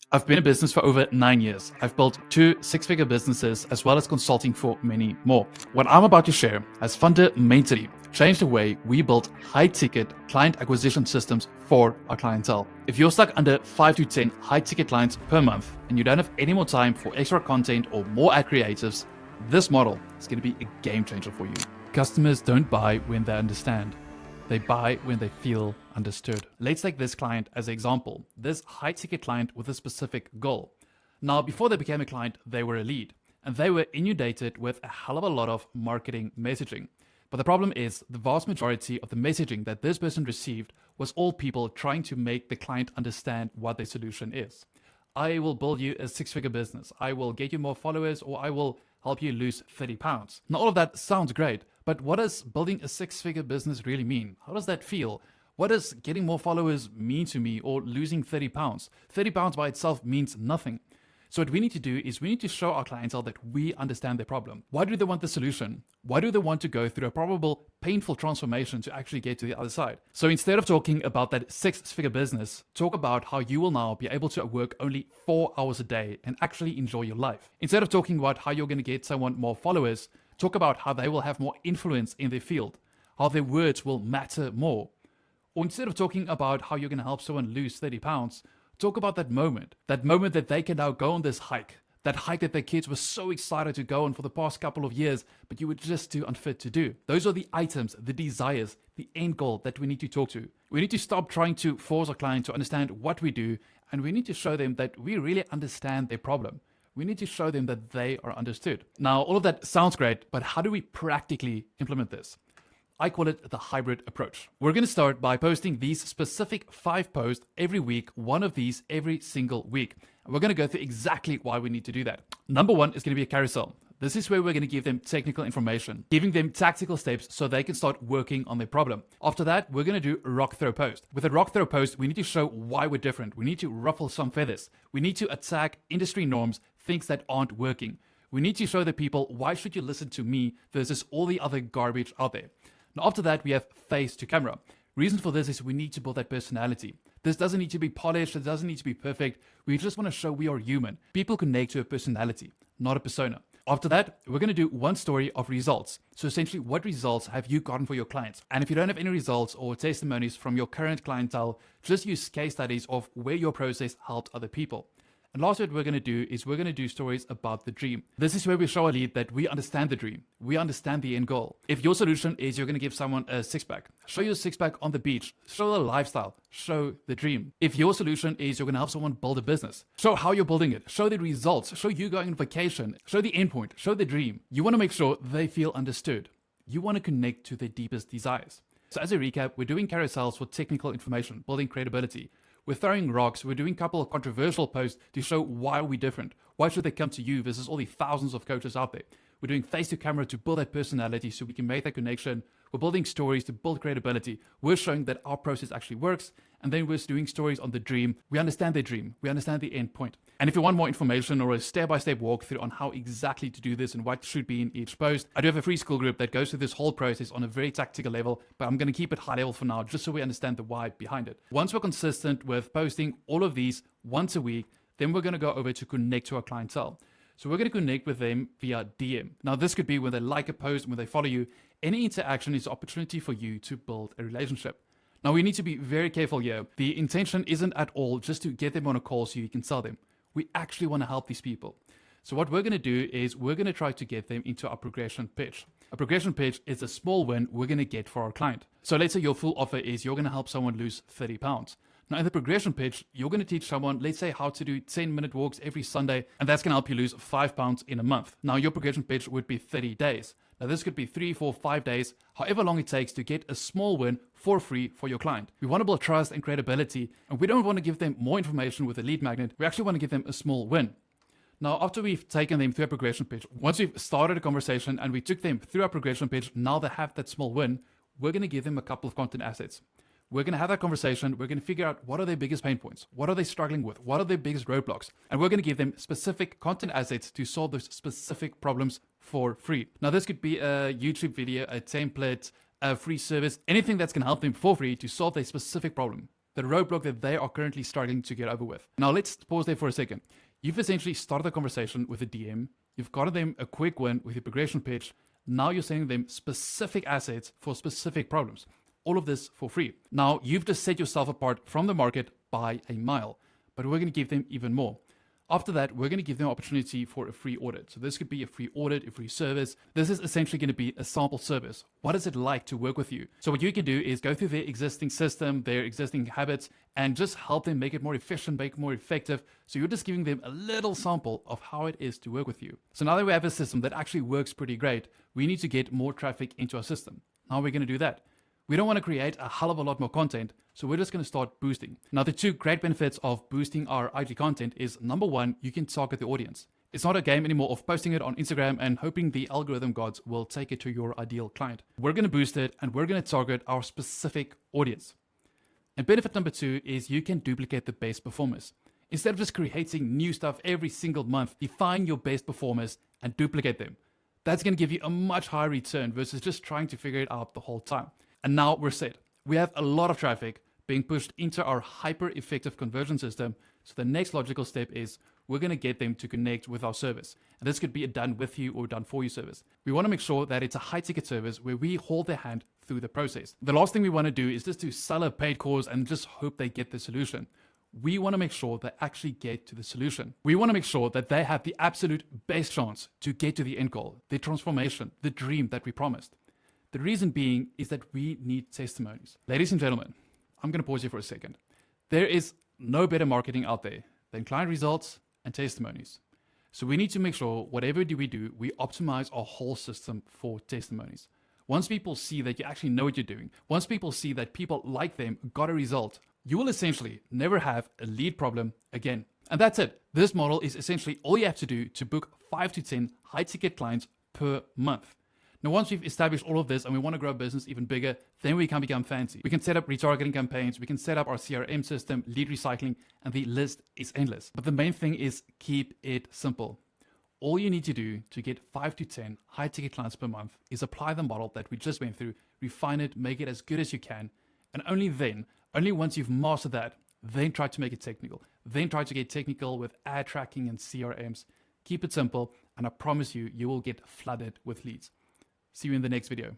I've been in business for over 9 years. I've built 2 6-figure businesses as well as consulting for many more. What I'm about to share has fundamentally changed the way we build high-ticket client acquisition systems for our clientele. If you're stuck under 5 to 10 high-ticket clients per month and you don't have any more time for extra content or more ad creatives, this model is going to be a game changer for you. Customers don't buy when they understand. They buy when they feel understood. Let's take this client as an example. This high ticket client with a specific goal. Now, before they became a client, they were a lead and they were inundated with a hell of a lot of marketing messaging. But the problem is the vast majority of the messaging that this person received was all people trying to make the client understand what their solution is. I will build you a 6-figure business. I will get you more followers, or I will help you lose 30 pounds. Now, all of that sounds great, but what does building a 6-figure business really mean? How does that feel? What does getting more followers mean to me, or losing 30 pounds? 30 pounds by itself means nothing. So what we need to do is we need to show our clientele that we understand their problem. Why do they want the solution? Why do they want to go through a probable painful transformation to actually get to the other side? So instead of talking about that 6-figure business, talk about how you will now be able to work only 4 hours a day and actually enjoy your life. Instead of talking about how you're going to get someone more followers, talk about how they will have more influence in their field, how their words will matter more. Or instead of talking about how you're going to help someone lose 30 pounds, talk about that moment that they can now go on this hike, that hike that their kids were so excited to go on for the past couple of years, but you were just too unfit to do. Those are the items, the desires, the end goal that we need to talk to. We need to stop trying to force our client to understand what we do, and we need to show them that we really understand their problem. We need to show them that they are understood. Now, all of that sounds great, but how do we practically implement this? I call it the hybrid approach. We're going to start by posting these specific 5 posts every week, one of these every single week. And we're going to go through exactly why we need to do that. Number 1 is going to be a carousel. This is where we're going to give them technical information, giving them tactical steps so they can start working on their problem. After that, we're going to do a rock throw post. With a rock throw post, we need to show why we're different. We need to ruffle some feathers. We need to attack industry norms, things that aren't working. We need to show the people, why should you listen to me versus all the other garbage out there? Now, after that, we have face to camera. Reason for this is we need to build that personality. This doesn't need to be polished. It doesn't need to be perfect. We just want to show we are human. People connect to a personality, not a persona. After that, we're going to do one story of results. So essentially, what results have you gotten for your clients? And if you don't have any results or testimonies from your current clientele, just use case studies of where your process helped other people. And last, what we're going to do is we're going to do stories about the dream. This is where we show our lead that we understand the dream. We understand the end goal. If your solution is you're going to give someone a 6-pack, show your 6-pack on the beach, show the lifestyle, show the dream. If your solution is you're going to help someone build a business, show how you're building it, show the results, show you going on vacation, show the endpoint, show the dream. You want to make sure they feel understood. You want to connect to their deepest desires. So as a recap, we're doing carousels for technical information, building credibility. We're throwing rocks. We're doing a couple of controversial posts to show why we're different. Why should they come to you versus all the thousands of coaches out there? We're doing face to camera to build that personality so we can make that connection. We're building stories to build credibility. We're showing that our process actually works. And then we're doing stories on the dream. We understand the dream. We understand the end point. And if you want more information or a step-by-step walkthrough on how exactly to do this and what should be in each post, I do have a free school group that goes through this whole process on a very tactical level, but I'm going to keep it high level for now just so we understand the why behind it. Once we're consistent with posting all of these once a week, then we're going to go over to connect to our clientele. So we're going to connect with them via DM. Now, this could be when they like a post, when they follow you. Any interaction is an opportunity for you to build a relationship. Now, we need to be very careful here. The intention isn't at all just to get them on a call so you can sell them. We actually want to help these people. So what we're going to do is we're going to try to get them into our progression pitch. A progression pitch is a small win we're going to get for our client. So let's say your full offer is you're going to help someone lose 30 pounds. Now, in the progression pitch, you're going to teach someone, let's say, how to do 10-minute walks every Sunday, and that's going to help you lose 5 pounds in a month. Now, your progression pitch would be 30 days. Now, this could be 3, 4, 5 days, however long it takes to get a small win for free for your client. We want to build trust and credibility, and we don't want to give them more information with a lead magnet. We actually want to give them a small win. Now, after we've taken them through a progression pitch, once we've started a conversation and we took them through our progression pitch, now they have that small win, we're going to give them a couple of content assets. We're going to have that conversation. We're going to figure out what are their biggest pain points? What are they struggling with? What are their biggest roadblocks? And we're going to give them specific content assets to solve those specific problems for free. Now, this could be a YouTube video, a template, a free service, anything that's going to help them for free to solve their specific problem. the roadblock that they are currently struggling to get over with. Now let's pause there for a second. You've essentially started the conversation with a DM. You've gotten them a quick win with your progression pitch. Now you're sending them specific assets for specific problems. All of this for free. Now you've just set yourself apart from the market by a mile, but we're going to give them even more. After that, we're going to give them an opportunity for a free audit. So this could be a free audit, a free service. This is essentially going to be a sample service. What is it like to work with you? So what you can do is go through their existing system, their existing habits, and just help them make it more efficient, make it more effective. So you're just giving them a little sample of how it is to work with you. So now that we have a system that actually works pretty great, we need to get more traffic into our system. How are we going to do that? We don't want to create a hell of a lot more content, so we're just going to start boosting. Now, the two great benefits of boosting our IG content is, number one, you can target the audience. It's not a game anymore of posting it on Instagram and hoping the algorithm gods will take it to your ideal client. We're going to boost it and we're going to target our specific audience. And benefit number two is you can duplicate the best performers. Instead of just creating new stuff every single month, define your best performers and duplicate them. That's going to give you a much higher return versus just trying to figure it out the whole time. And now we're set. We have a lot of traffic being pushed into our hyper-effective conversion system. So the next logical step is we're going to get them to connect with our service. And this could be a done with you or done for you service. We want to make sure that it's a high-ticket service where we hold their hand through the process. The last thing we want to do is just to sell a paid course and just hope they get the solution. We want to make sure they actually get to the solution. We want to make sure that they have the absolute best chance to get to the end goal, the transformation, the dream that we promised. The reason being is that we need testimonies. Ladies and gentlemen, I'm going to pause here for a second. There is no better marketing out there than client results and testimonies. So we need to make sure whatever we do, we optimize our whole system for testimonies. Once people see that you actually know what you're doing, once people see that people like them got a result, you will essentially never have a lead problem again. And that's it. This model is essentially all you have to do to book 5 to 10 high-ticket clients per month. Now, once we've established all of this and we want to grow a business even bigger, then we can become fancy. We can set up retargeting campaigns, we can set up our CRM system, lead recycling, and the list is endless. But the main thing is keep it simple. All you need to do to get 5 to 10 high-ticket clients per month is apply the model that we just went through, refine it, make it as good as you can, and only once you've mastered that, then try to make it technical. Then try to get technical with ad tracking and CRMs. Keep it simple, and I promise you, you will get flooded with leads. See you in the next video.